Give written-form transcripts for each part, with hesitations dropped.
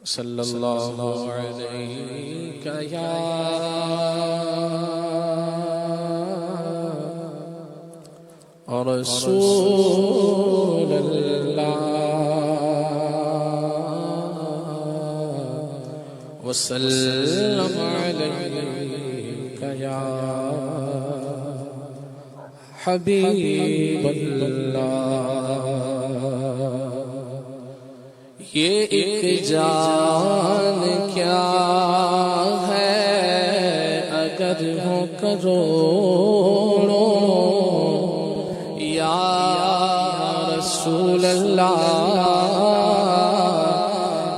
صلی اللہ علیہ یا رسول اللہ وسلم علیک یا حبیب اللہ۔ یہ ایک جان کیا ہے اگر ہو کروڑوں، یا رسول اللہ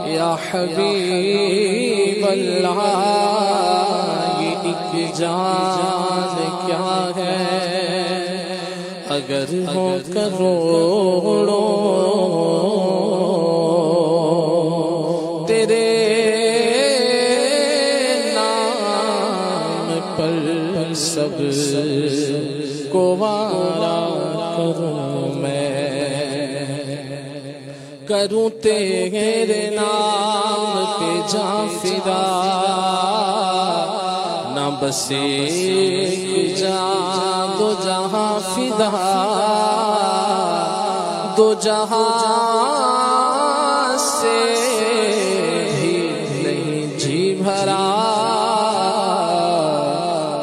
یا حبیب اللہ۔ یہ ایک جان کیا ہے اگر ہو کروڑوں، تیرے نام پر سب کو وارا کروں میں، کروں تیرے نام پہ جاں فدا، نہ بس ایک جاں دو جہاں فدا، دو جہاں سے بھرا،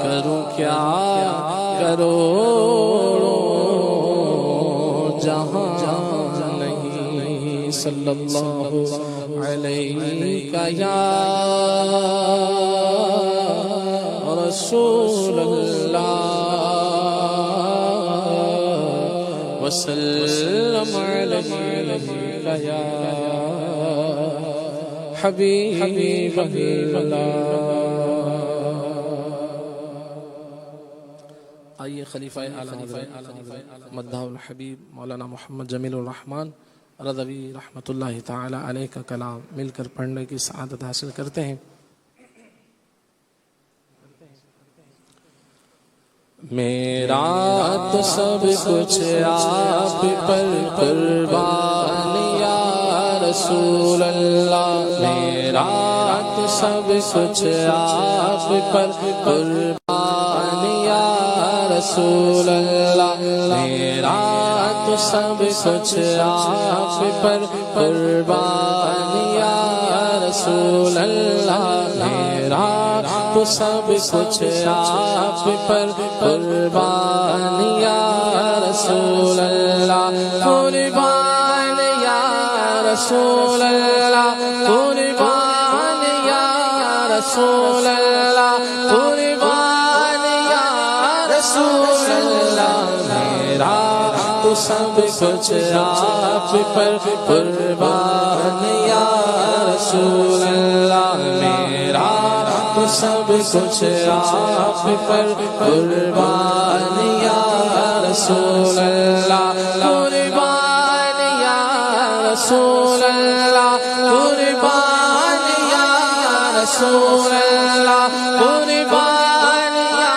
کروں کیا کروڑوں جہاں نہیں، صلی اللہ علیہ یا رسول اللہ وسلم علیہ یا حبیب اللہ۔ آئیے خلیفہ اعلیٰ حضرت مداح الحبیب مولانا محمد جمیل الرحمن رضوی رحمۃ اللہ تعالی علیہ کا کلام مل کر پڑھنے کی سعادت حاصل کرتے ہیں۔ میرا تو سب کچھ آپ پر قربان یا رسول اللہ، میرا تو سب کچھ آپ پر قربان یا رسول اللہ، میرا تو سب کچھ آپ پر قربان یا رسول اللہ، میرا تو سب کچھ آپ پر قربان یا رسول اللہ، قربان یا رسول اللہ، قربان یا رسول اللہ، قربان یا رسول اللہ، میرا تو سب کچھ آپ پر قربان یا رسول اللہ، میرا تو سب کچھ آپ پر قربان یا رسول اللہ، قربان یا رسول اللہ، قربان یا رسول اللہ، قربان یا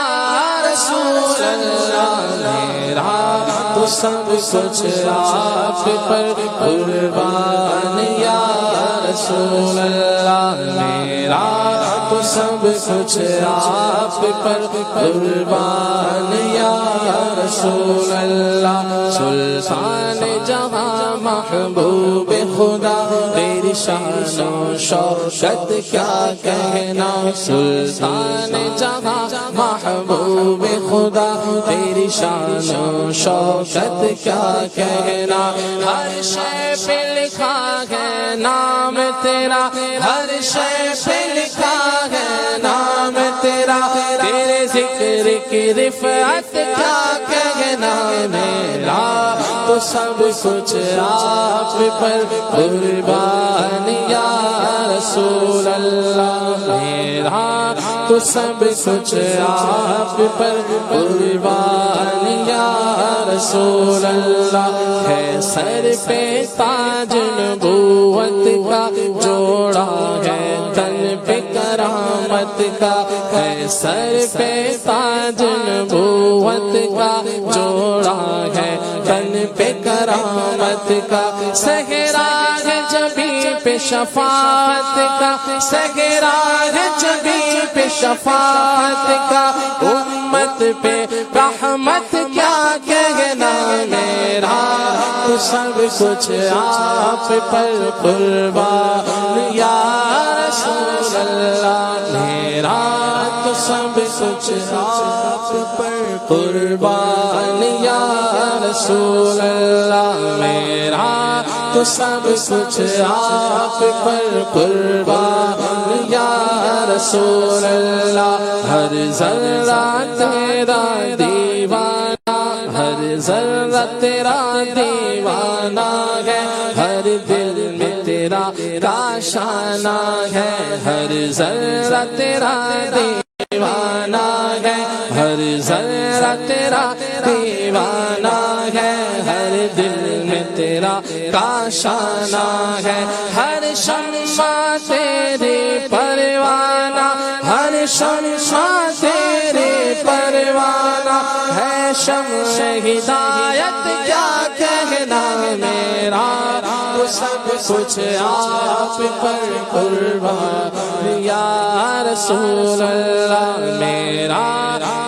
رسول اللہ، میرا تو سب کچھ آپ پر قربان یا رسول اللہ، میرا تو سب کچھ آپ پر قربان یا رسول اللہ۔ سلطان جہاں محبوب خدا تیری شان و شوکت کیا کہنا، سلطان جہاں محبوب خدا تیری شان و شوکت کیا کہنا، ہر شے پہ لکھا ہے نام تیرا، ہر شے پہ لکھا ہے نام تیرا، تیرے ذکر کی رفعت کیا کہنا، میرا تو سب کچھ آپ پر قربان یا رسول اللہ، میرا تو سب کچھ آپ پر قربان یا رسول اللہ، ہے سر پہ تاج نبوت کا جوڑا ہے تن پہ کرامت کا، ہے سر پہ تاج نبوت کا جوڑا ہے تن پہ کرامت کا، صحرا ہے جبھی پہ شفاعت کا صحرا ہے جبھی پہ شفاعت کا امت پہ رحمت کیا کہنا میرا تو سب کچھ آپ پر قربان یا رسول اللہ میرا تو سب کچھ آپ پر قربان یا رسول اللہ میرا تو سب کچھ آپ پر قربان یا رسول اللہ ہر ذرہ تیرا دیوانہ ہر ذرہ تیرا دیوانہ ہے ہر دل میں تیرا کاشانہ ہے ہر ذرہ تیرا دیوانہ ہے ہر ذرہ تیرا دیوانہ ہے ہر دل میں تیرا کاشانہ ہے ہر شمع تیرے پروانہ ہر شمع تیرے پروانہ ہے شمع ہدایت کیا کہنا میرا تو سب کچھ آپ پر قربان یا رسول اللہ میرا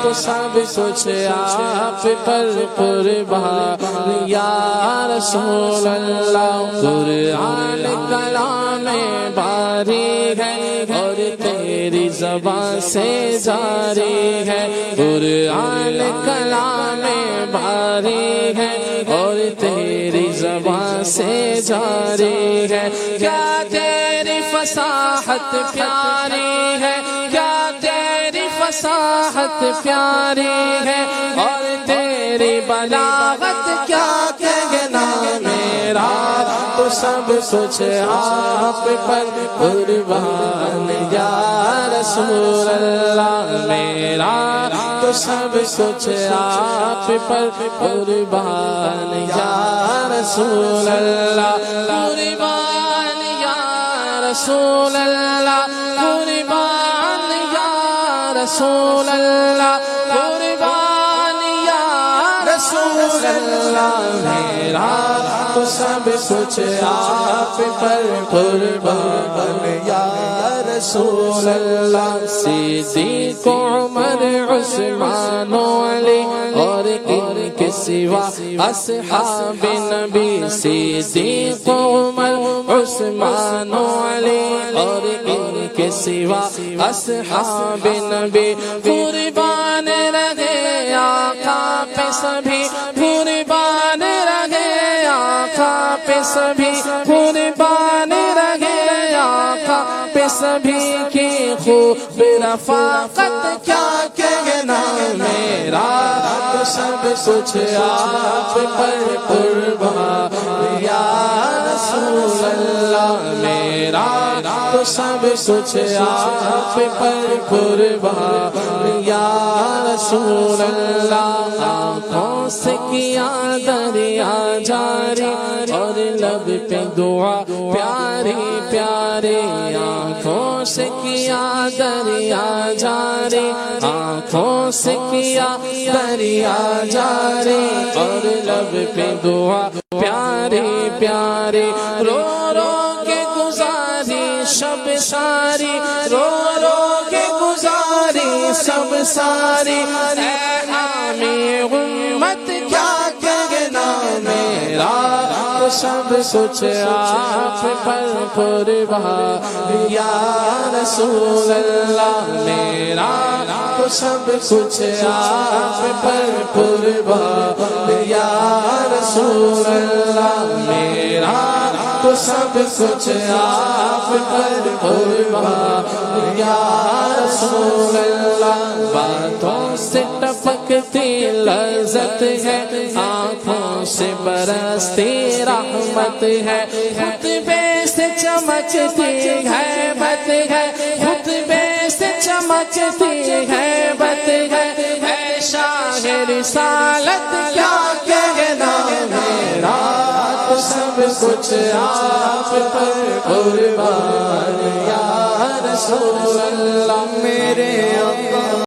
تو سب کچھ آپ پر قربان یا رسول اللہ قرآن کلام باری ہے اور تیری زبان سے جاری ہے قرآن کلام باری ہے اور تیری زبان سے جاری ہے کیا تیری فصاحت پیاری ہے کیا تیری فصاحت پیاری ہے اور تیری بلاغت کیا کہنا میرا تو سب کچھ آپ پر قربان یا رسول اللہ میرا تو سب کچھ آپ پر قربان یا رسول اللہ قربان یا رسول اللہ قربان یا رسول اللہ قربان یا رسول اللہ میرا تو سب کچھ آپ پر قربان یا رسول اللہ صدیق عمر عثمان و علی اور ان کے سوا اصحاب نبی صدیق عمر عثمان و علی اور ان کے سوا اصحاب نبی قربان رہے آقا پہ سبھی قربان رہے آقا پہ سبھی قربان رہے آقا پہ سبھی کی خوب رفاقت کیا کہنا میرا تو سب کچھ آپ پر قربان یا رسول اللہ میرا تو سب کچھ آپ پر قربان یا رسول اللہ آنکھوں سے کیا دریا جاری اور لب پہ دعا پیاری پیاری آنکھوں سے کیا دریا جاری آنکھوں سے کیا دریا جاری اور لب پہ دعا پیاری پیاری رو رو کے گزاری شب ساری رو رو کے گزاری سب ساری اے حامی امت کیا کہنا میرا تو سب کچھ آپ پر قربان یا رسول اللہ میرا تو سب کچھ آپ پر قربان یا رسول اللہ میرا تو سب کچھ آپ پر قربان یا رسول اللہ باتوں سے ٹپکتی لذت ہے آنکھوں سے برستی رحمت ہے خطبے سے چمکتی ہیبت ہے خطبے سے چمکتی ہیبت ہے اے شاہ رسالت کیا کہنا میرا تو سب کچھ آپ پر قربان یا رسول اللہ میرے